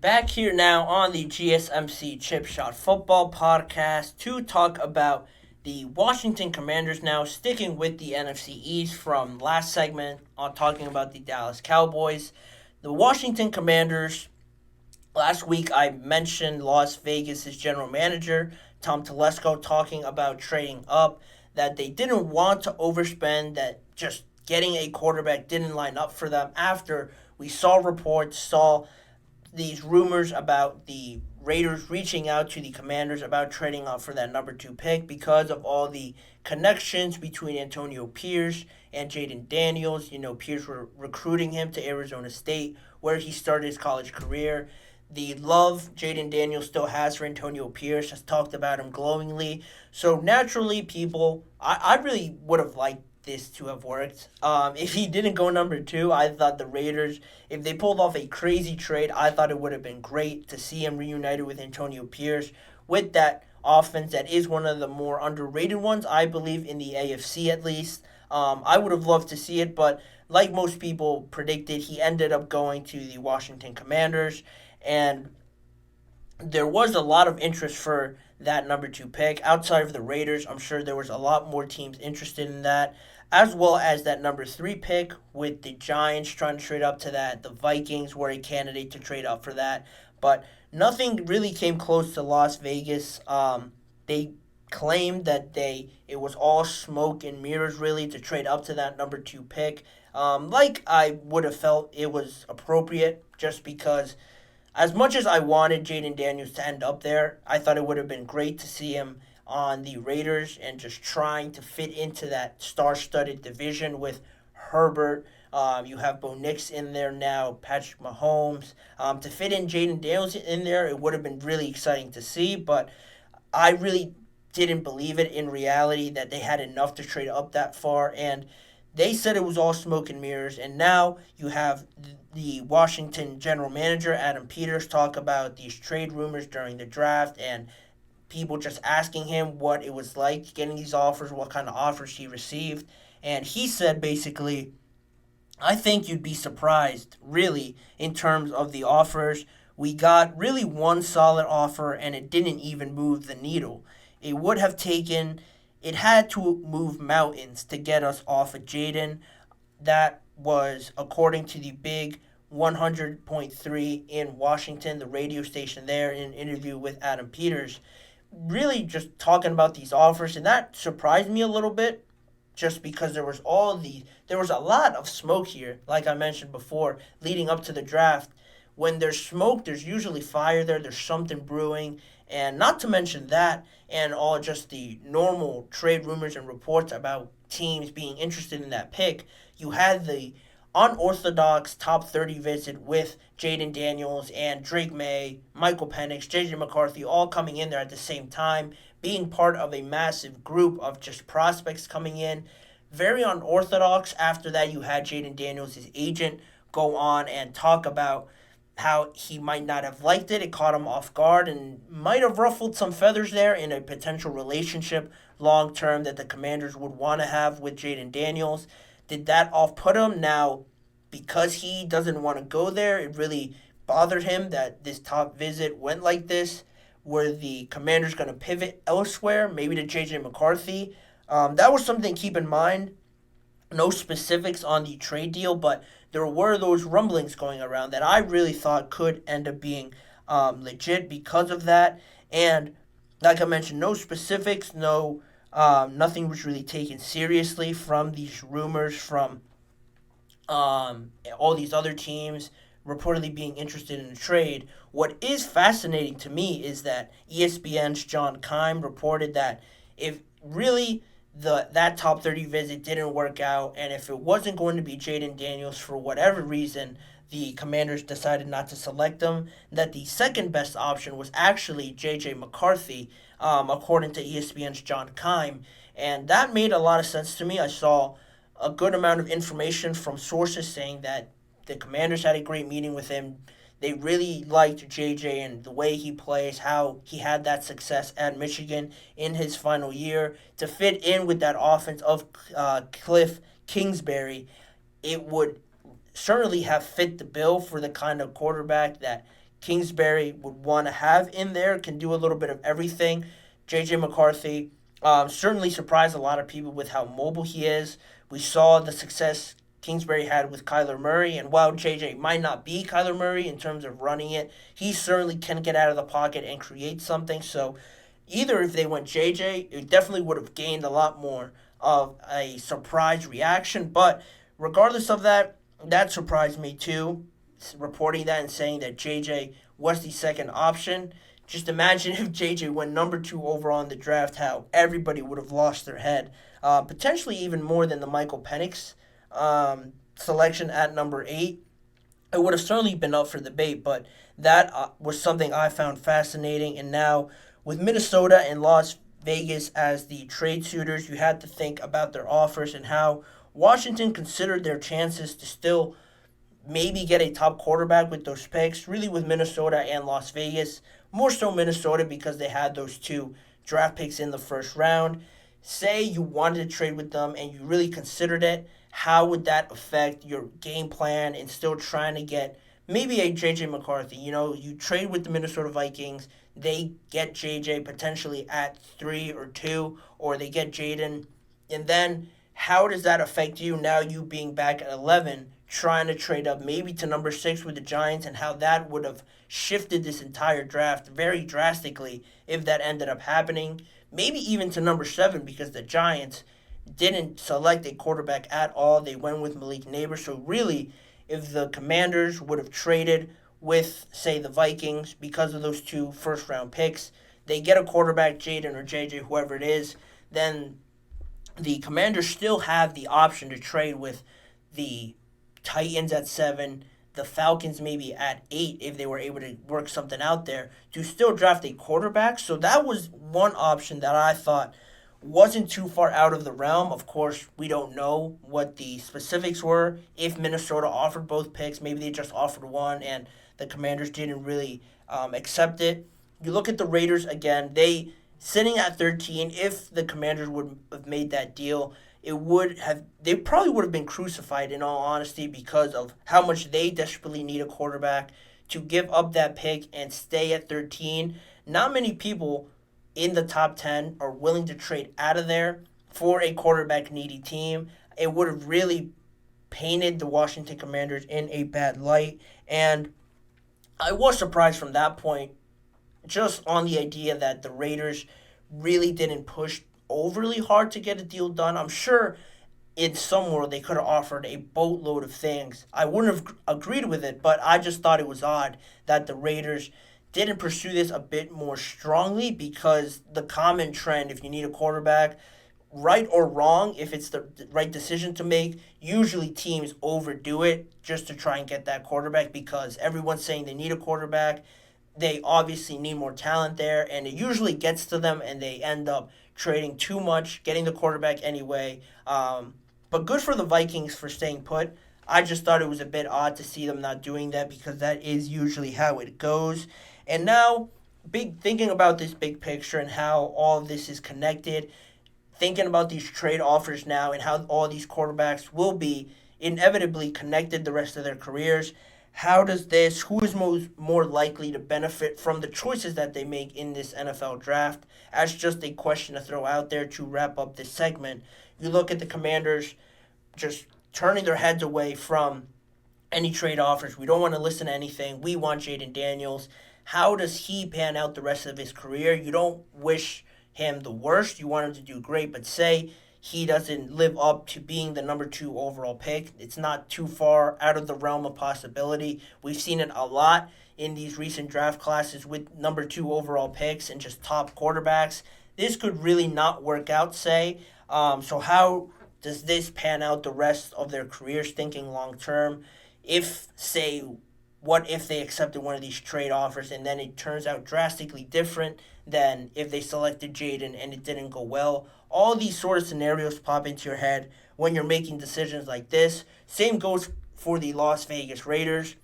Back here now on the GSMC Chip Shot Football Podcast to talk about the Washington Commanders now, sticking with the NFC East from last segment on talking about the Dallas Cowboys. The Washington Commanders, last week I mentioned Las Vegas' general manager, Tom Telesco, talking about trading up, that they didn't want to overspend, that just getting a quarterback didn't line up for them after we saw reports, saw these rumors about the Raiders reaching out to the Commanders about trading up for that number two pick because of all the connections between Antonio Pierce and Jayden Daniels. Pierce were recruiting him to Arizona State, where he started his college career. The love Jayden Daniels still has for Antonio Pierce has talked about him glowingly. So naturally, I really would have liked this to have worked. If he didn't go number two, I thought the Raiders, if they pulled off a crazy trade, I thought it would have been great to see him reunited with Antonio Pierce with that offense that is one of the more underrated ones, I believe, in the AFC at least. I would have loved to see it, but like most people predicted, he ended up going to the Washington Commanders, and there was a lot of interest for that number two pick. Outside of the Raiders, I'm sure there was a lot more teams interested in that, as well as that number three pick with the Giants trying to trade up to that. The Vikings were a candidate to trade up for that, but nothing really came close to Las Vegas. They claimed that it was all smoke and mirrors really to trade up to that number two pick. Like I would have felt it was appropriate just because as much as I wanted Jayden Daniels to end up there, I thought it would have been great to see him on the Raiders and just trying to fit into that star-studded division with Herbert. You have Bo Nix in there now, Patrick Mahomes. To fit in Jayden Daniels in there, it would have been really exciting to see, but I really didn't believe it in reality that they had enough to trade up that far, and they said it was all smoke and mirrors. And now you have the Washington general manager, Adam Peters, talk about these trade rumors during the draft and people just asking him what it was like getting these offers, what kind of offers he received. And he said basically, I think you'd be surprised, really, in terms of the offers. We got really one solid offer, and it didn't even move the needle. It would have taken, it had to move mountains to get us off of Jayden. That was according to the big 100.3 in Washington, the radio station there, in an interview with Adam Peters. Really just talking about these offers, and that surprised me a little bit just because there was a lot of smoke here, like I mentioned before, leading up to the draft. When there's smoke, there's usually fire there, there's something brewing, and not to mention that, and all just the normal trade rumors and reports about teams being interested in that pick, you had the unorthodox top 30 visit with Jayden Daniels and Drake May, Michael Penix, JJ McCarthy all coming in there at the same time, being part of a massive group of just prospects coming in. Very unorthodox. After that, you had Jayden Daniels, his agent, go on and talk about how he might not have liked it. It caught him off guard and might have ruffled some feathers there in a potential relationship long term that the Commanders would want to have with Jayden Daniels. Did that off put him? Now, because he doesn't want to go there, it really bothered him that this top visit went like this. Were the Commanders going to pivot elsewhere, maybe to J.J. McCarthy? That was something to keep in mind. No specifics on the trade deal, but there were those rumblings going around that I really thought could end up being legit because of that. And like I mentioned, no specifics, nothing was really taken seriously from these rumors from all these other teams reportedly being interested in a trade. What is fascinating to me is that ESPN's John Keim reported that if really that top 30 visit didn't work out, and if it wasn't going to be Jayden Daniels for whatever reason, the Commanders decided not to select him, that the second best option was actually J.J. McCarthy, according to ESPN's John Keim. And that made a lot of sense to me. I saw a good amount of information from sources saying that the Commanders had a great meeting with him. They really liked JJ and the way he plays, how he had that success at Michigan in his final year. To fit in with that offense of Cliff Kingsbury, it would certainly have fit the bill for the kind of quarterback that Kingsbury would want to have in there. Can do a little bit of everything. J.J. McCarthy certainly surprised a lot of people with how mobile he is. We saw the success Kingsbury had with Kyler Murray, and while J.J. might not be Kyler Murray in terms of running it, he certainly can get out of the pocket and create something. So either if they went J.J., it definitely would have gained a lot more of a surprise reaction. But regardless of that, that surprised me too, reporting that and saying that J.J. was the second option. Just imagine if J.J. went number 2 overall in the draft, how everybody would have lost their head. Potentially even more than the Michael Penix selection at number 8. It would have certainly been up for debate, but that was something I found fascinating. And now, with Minnesota and Las Vegas as the trade suitors, you had to think about their offers and how Washington considered their chances to still maybe get a top quarterback with those picks, really with Minnesota and Las Vegas. More so Minnesota because they had those 2 draft picks in the first round. Say you wanted to trade with them and you really considered it, how would that affect your game plan and still trying to get maybe a J.J. McCarthy? You know, you trade with the Minnesota Vikings, they get J.J. potentially at 3 or 2, or they get Jayden, and then how does that affect you now, you being back at 11, trying to trade up maybe to number 6 with the Giants, and how that would have shifted this entire draft very drastically if that ended up happening. Maybe even to number 7 because the Giants didn't select a quarterback at all. They went with Malik Neighbors. So really, if the Commanders would have traded with, say, the Vikings because of those 2 first-round picks, they get a quarterback, Jayden or JJ, whoever it is, then the Commanders still have the option to trade with the Titans at 7, the Falcons maybe at 8 if they were able to work something out there to still draft a quarterback. So that was one option that I thought wasn't too far out of the realm. Of course, we don't know what the specifics were. If Minnesota offered both picks, maybe they just offered one and the Commanders didn't really accept it. You look at the Raiders again, they sitting at 13, if the Commanders would have made that deal, they probably would have been crucified in all honesty because of how much they desperately need a quarterback. To give up that pick and stay at 13, not many people in the top 10 are willing to trade out of there for a quarterback needy team. It would have really painted the Washington Commanders in a bad light, and I was surprised from that point just on the idea that the Raiders really didn't push overly hard to get a deal done. I'm sure in some world they could have offered a boatload of things. I wouldn't have agreed with it, but I just thought it was odd that the Raiders didn't pursue this a bit more strongly, because the common trend, if you need a quarterback, right or wrong, if it's the right decision to make, usually teams overdo it just to try and get that quarterback because everyone's saying they need a quarterback. They obviously need more talent there, and it usually gets to them, and they end up trading too much, getting the quarterback anyway. But good for the Vikings for staying put. I just thought it was a bit odd to see them not doing that because that is usually how it goes. And now, thinking about this big picture and how all of this is connected, thinking about these trade offers now and how all these quarterbacks will be inevitably connected the rest of their careers. Who is more likely to benefit from the choices that they make in this NFL draft? As just a question to throw out there to wrap up this segment. You look at the Commanders just turning their heads away from any trade offers. We don't want to listen to anything. We want Jayden Daniels. How does he pan out the rest of his career? You don't wish him the worst. You want him to do great, but say he doesn't live up to being the number 2 overall pick. It's not too far out of the realm of possibility. We've seen it a lot in these recent draft classes with number 2 overall picks and just top quarterbacks. This could really not work out, say. So how does this pan out the rest of their careers, thinking long term? What if they accepted one of these trade offers and then it turns out drastically different than if they selected Jayden and it didn't go well? All these sort of scenarios pop into your head when you're making decisions like this. Same goes for the Las Vegas Raiders.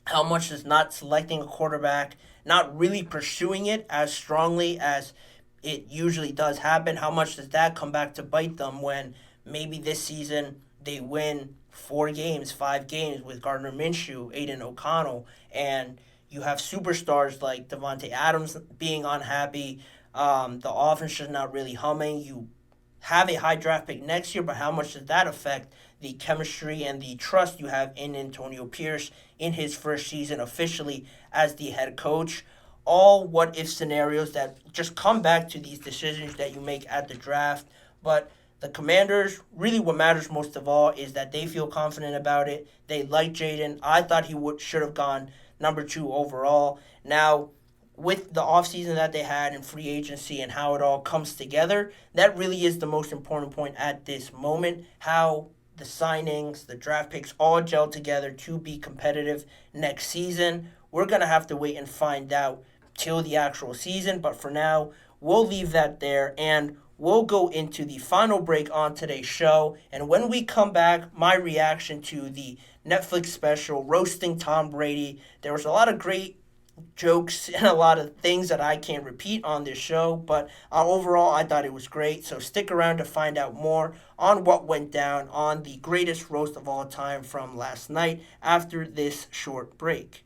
How much does not selecting a quarterback, not really pursuing it as strongly as it usually does happen, how much does that come back to bite them when maybe this season they win 4 games, 5 games with Gardner Minshew, Aiden O'Connell, and You have superstars like Devontae Adams being unhappy. The offense is not really humming. You have a high draft pick next year, but how much does that affect the chemistry and the trust you have in Antonio Pierce in his first season officially as the head coach? All what if scenarios that just come back to these decisions that you make at the draft. But the Commanders, really what matters most of all is that they feel confident about it. They like Jayden. I thought he should have gone number 2 overall. Now, with the offseason that they had in free agency and how it all comes together, that really is the most important point at this moment. How the signings, the draft picks all gel together to be competitive next season. We're going to have to wait and find out till the actual season, but for now, we'll leave that there and we'll go into the final break on today's show. And when we come back, my reaction to the Netflix special, Roasting Tom Brady. There was a lot of great jokes and a lot of things that I can't repeat on this show, but overall I thought it was great. So stick around to find out more on what went down on the greatest roast of all time from last night after this short break.